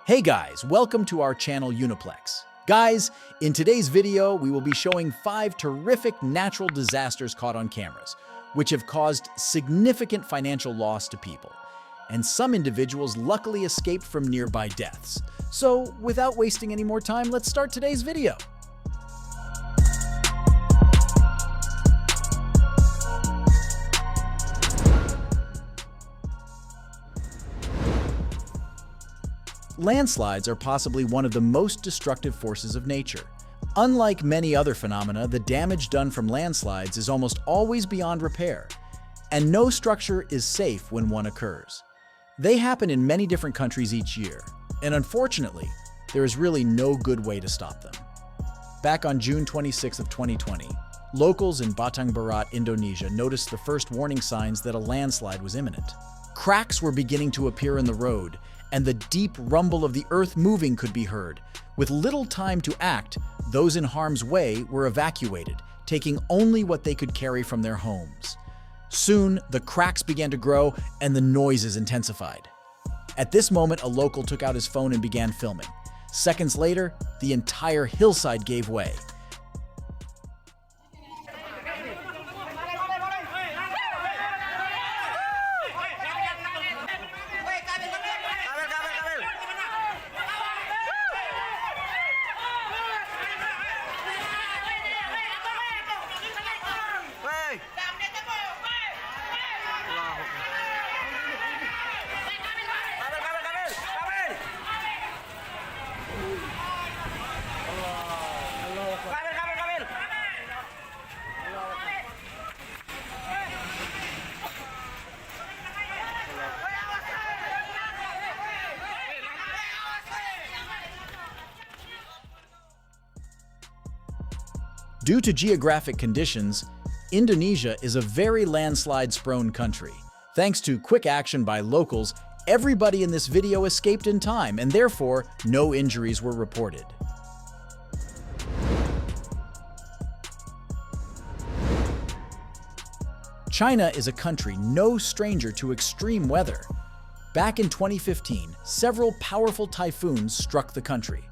Hey guys, welcome to our channel Uniplex. Guys, in today's video, we will be showing 5 terrific natural disasters caught on cameras, which have caused significant financial loss to people. And some individuals luckily escaped from nearby deaths. So, without wasting any more time, let's start today's video. Landslides are possibly one of the most destructive forces of nature. Unlike many other phenomena, the damage done from landslides is almost always beyond repair, and no structure is safe when one occurs. They happen in many different countries each year, and unfortunately, there is really no good way to stop them. Back on June 26 of 2020, locals in Batang Barat, Indonesia noticed the first warning signs that a landslide was imminent. Cracks were beginning to appear in the road, and the deep rumble of the earth moving could be heard. With little time to act, those in harm's way were evacuated, taking only what they could carry from their homes. Soon, the cracks began to grow and the noises intensified. At this moment, a local took out his phone and began filming. Seconds later, the entire hillside gave way. Due to geographic conditions, Indonesia is a very landslide-prone country. Thanks to quick action by locals, everybody in this video escaped in time, and therefore, no injuries were reported. China is a country no stranger to extreme weather. Back in 2015, several powerful typhoons struck the country.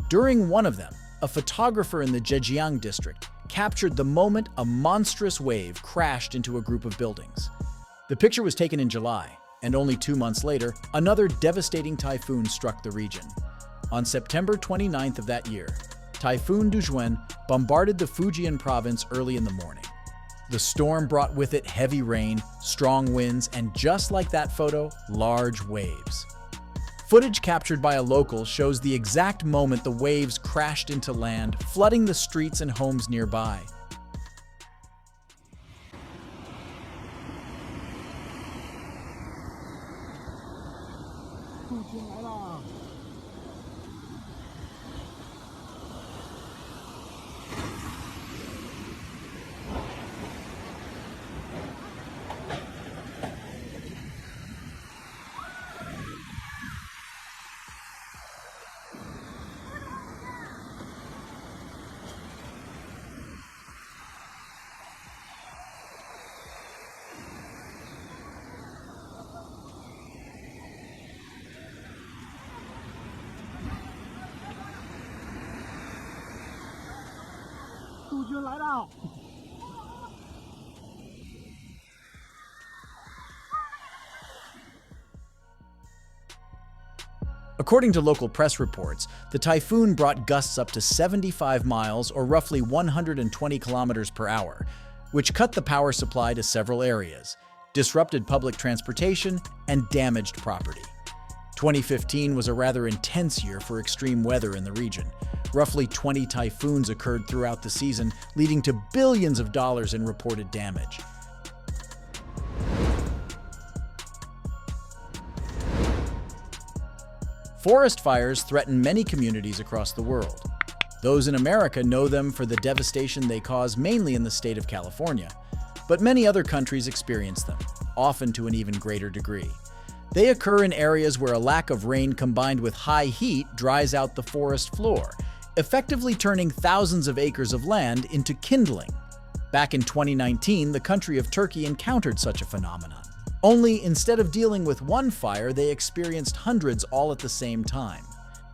During one of them, a photographer in the Zhejiang district captured the moment a monstrous wave crashed into a group of buildings. The picture was taken in July, and only 2 months later, another devastating typhoon struck the region. On September 29th of that year, Typhoon Duzuen bombarded the Fujian province early in the morning. The storm brought with it heavy rain, strong winds, and just like that photo, large waves. Footage captured by a local shows the exact moment the waves crashed into land, flooding the streets and homes nearby. According to local press reports, the typhoon brought gusts up to 75 miles or roughly 120 kilometers per hour, which cut the power supply to several areas, disrupted public transportation, and damaged property. 2015 was a rather intense year for extreme weather in the region. Roughly 20 typhoons occurred throughout the season, leading to billions of dollars in reported damage. Forest fires threaten many communities across the world. Those in America know them for the devastation they cause mainly in the state of California, but many other countries experience them, often to an even greater degree. They occur in areas where a lack of rain combined with high heat dries out the forest floor, effectively turning thousands of acres of land into kindling. Back in 2019, the country of Turkey encountered such a phenomenon. Only instead of dealing with one fire, they experienced hundreds all at the same time.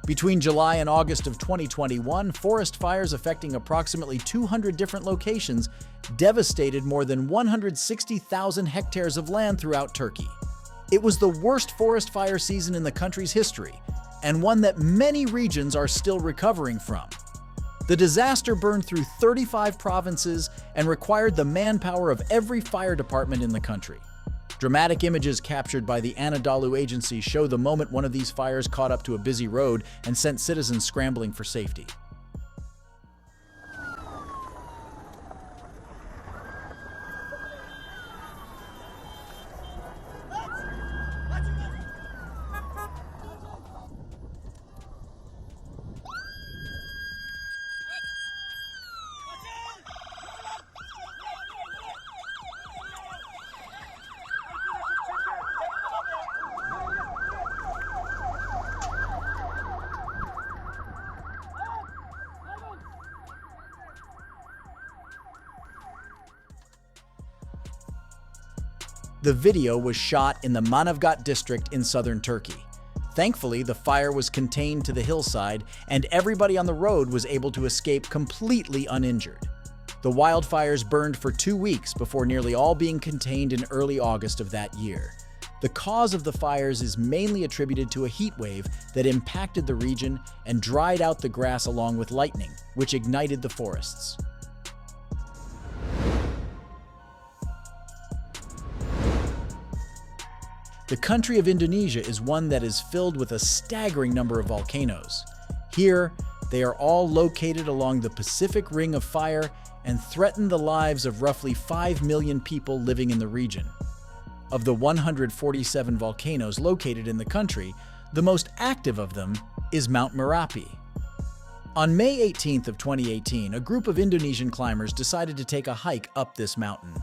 Between July and August of 2021, forest fires affecting approximately 200 different locations devastated more than 160,000 hectares of land throughout Turkey. It was the worst forest fire season in the country's history, and one that many regions are still recovering from. The disaster burned through 35 provinces and required the manpower of every fire department in the country. Dramatic images captured by the Anadolu agency show the moment one of these fires caught up to a busy road and sent citizens scrambling for safety. The video was shot in the Manavgat district in southern Turkey. Thankfully, the fire was contained to the hillside, and everybody on the road was able to escape completely uninjured. The wildfires burned for 2 weeks before nearly all being contained in early August of that year. The cause of the fires is mainly attributed to a heat wave that impacted the region and dried out the grass along with lightning, which ignited the forests. The country of Indonesia is one that is filled with a staggering number of volcanoes. Here, they are all located along the Pacific Ring of Fire and threaten the lives of roughly 5 million people living in the region. Of the 147 volcanoes located in the country, the most active of them is Mount Merapi. On May 18th of 2018, a group of Indonesian climbers decided to take a hike up this mountain.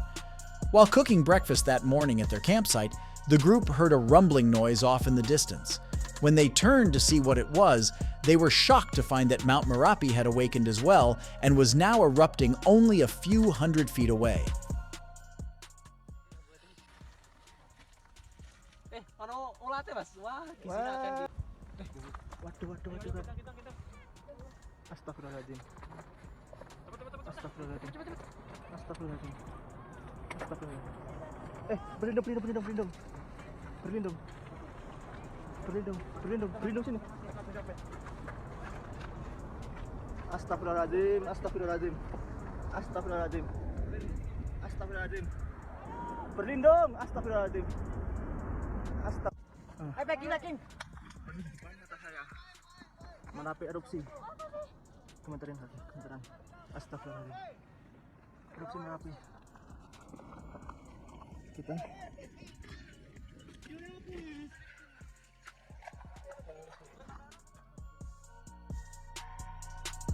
While cooking breakfast that morning at their campsite, the group heard a rumbling noise off in the distance. When they turned to see what it was, they were shocked to find that Mount Merapi had awakened as well and was now erupting only a few hundred feet away. Astagfirullahaladzim. Astagfirullahaladzim. Astagfirullahaladzim. Astagfirullahaladzim. Berlindung, berlindung, berlindung, berlindung. Berlindung. Berlindung, berlindung, berlindung sini. Astagfirullahaladzim, astagfirullahaladzim. Astagfirullahaladzim. Astagfirullahaladzim. Berlindung, astagfirullahaladzim. Backing. Merapi erupsi. Kementerian. Astagfirullahaladzim. Erupsi Merapi. Kita.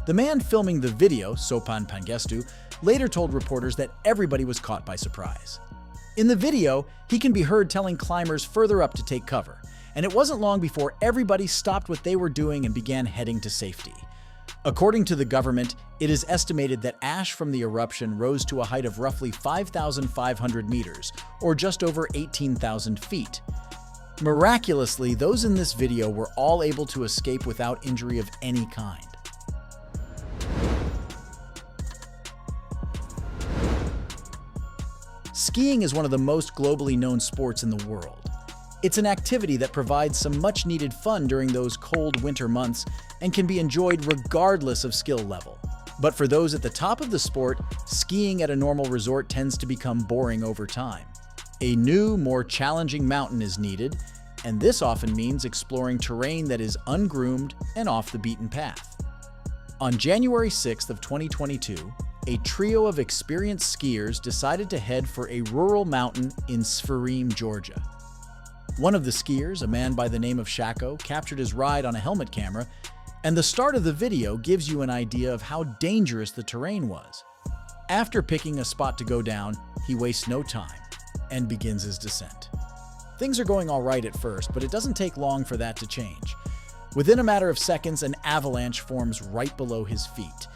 The man filming the video, Sopan Pangestu, later told reporters that everybody was caught by surprise. In the video, he can be heard telling climbers further up to take cover, and it wasn't long before everybody stopped what they were doing and began heading to safety. According to the government, it is estimated that ash from the eruption rose to a height of roughly 5,500 meters, or just over 18,000 feet. Miraculously, those in this video were all able to escape without injury of any kind. Skiing is one of the most globally known sports in the world. It's an activity that provides some much-needed fun during those cold winter months and can be enjoyed regardless of skill level. But for those at the top of the sport, skiing at a normal resort tends to become boring over time. A new, more challenging mountain is needed, and this often means exploring terrain that is ungroomed and off the beaten path. On January 6th of 2022, a trio of experienced skiers decided to head for a rural mountain in Sferim, Georgia. One of the skiers, a man by the name of Shako, captured his ride on a helmet camera, and the start of the video gives you an idea of how dangerous the terrain was. After picking a spot to go down, he wastes no time and begins his descent. Things are going all right at first, but it doesn't take long for that to change. Within a matter of seconds, an avalanche forms right below his feet.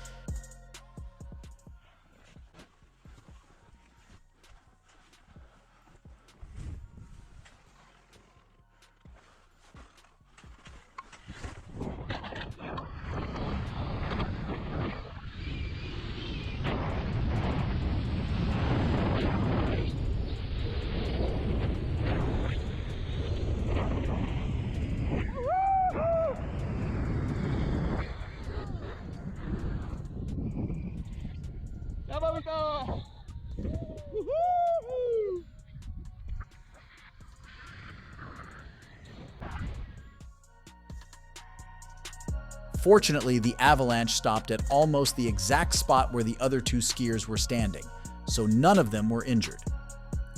Fortunately, the avalanche stopped at almost the exact spot where the other two skiers were standing, so none of them were injured.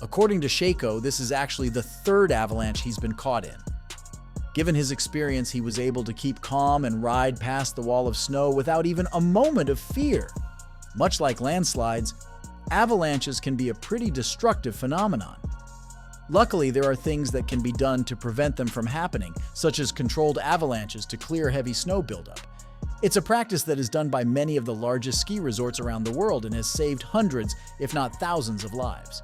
According to Shaco, this is actually the third avalanche he's been caught in. Given his experience, he was able to keep calm and ride past the wall of snow without even a moment of fear. Much like landslides, avalanches can be a pretty destructive phenomenon. Luckily, there are things that can be done to prevent them from happening, such as controlled avalanches to clear heavy snow buildup. It's a practice that is done by many of the largest ski resorts around the world and has saved hundreds, if not thousands, of lives.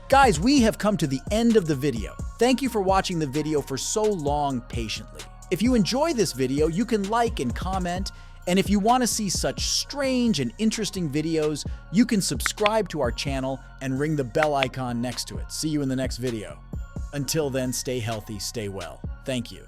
Guys, we have come to the end of the video. Thank you for watching the video for so long patiently. If you enjoy this video, you can like and comment. And if you want to see such strange and interesting videos, you can subscribe to our channel and ring the bell icon next to it. See you in the next video. Until then, stay healthy, stay well. Thank you.